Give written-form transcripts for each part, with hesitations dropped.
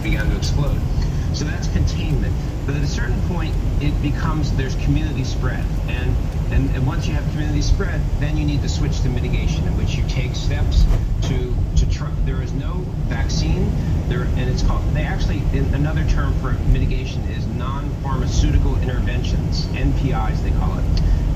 began to explode. So that's containment. But at a certain point, it becomes, there's community spread. And once you have community spread, then you need to switch to mitigation, in which you take steps to try. There is no vaccine there, and it's called, they actually, another term for mitigation is non-pharmaceutical interventions, NPIs they call it.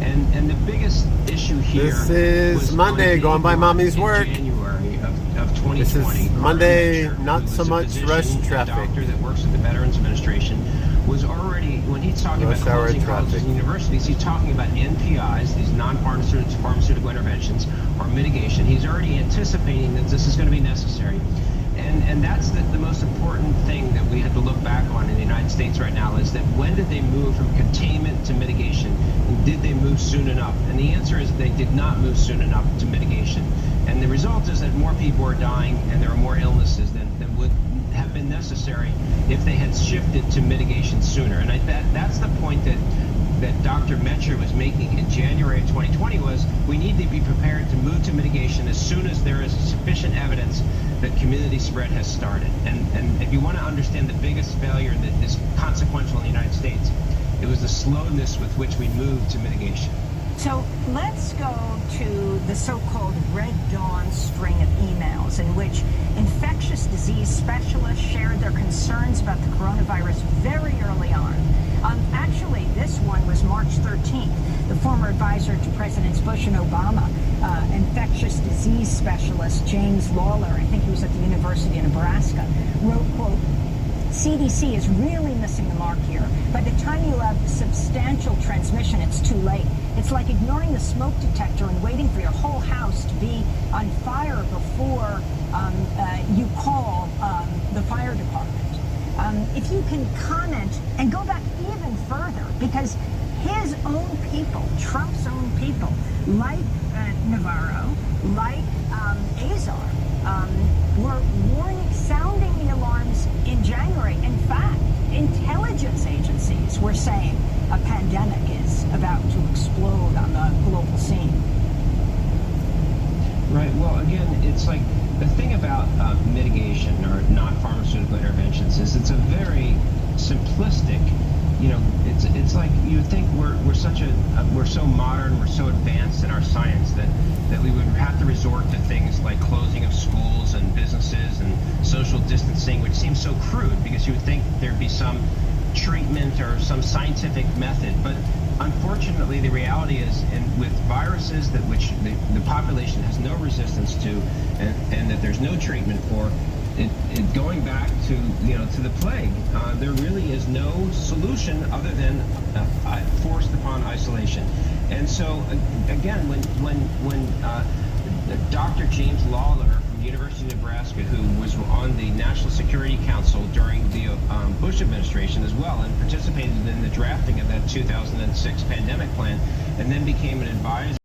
And the biggest issue here. This is Monday, going by mommy's work. January of 2020. This is Monday, not so much rush traffic. A doctor that works at the Veterans Administration was already, when he's talking about closing colleges and universities, he's talking about NPIs, these non-pharmaceutical interventions, or mitigation. He's already anticipating that this is going to be necessary. And that's the most important thing that we have to look back on in the United States right now, is that when did they move from containment to mitigation? And did they move soon enough? And the answer is they did not move soon enough to mitigation. And the result is that more people are dying and there are more illnesses than would have been necessary if they had shifted to mitigation sooner. And that's the point that Dr. Metcher was making in January of 2020, was we need to be prepared to move to mitigation as soon as there is sufficient evidence that community spread has started. And if you want to understand the biggest failure that is consequential in the United States, it was the slowness with which we moved to mitigation. So let's go to the so-called Red Dawn string of emails in which infectious disease specialists shared their concerns about the coronavirus very early on. Actually, this one was March 13th. The former advisor to Presidents Bush and Obama, infectious disease specialist James Lawler, I think he was at the University of Nebraska, wrote, quote, CDC is really missing the mark here. By the time you have substantial transmission, it's too late. It's like ignoring the smoke detector and waiting for your whole house to be on fire before you call the fire department. If you can comment and go back even further, because his own people, Trump's own people, like Navarro, like Azar, were warning, sounding the alarms in January. In fact, intelligence agencies were saying a pandemic is about to explode on the global scene. Right. Well, again, it's like the thing about mitigation or non-pharmaceutical interventions is it's a very simplistic. You know, it's like you would think we're so modern, we're so advanced in our science that we would have to resort to things like closing of schools and businesses and social distancing, which seems so crude, because you would think there'd be some treatment or some scientific method. But unfortunately, the reality is, with viruses that which the population has no resistance to, and that there's no treatment for, going back to the plague, there really is no solution other than forced upon isolation. And so again, when Dr. James Lawler from the University of Nebraska, who was on the National Security Council during the Bush administration as well, and participated in the drafting of that 2006 pandemic plan, and then became an advisor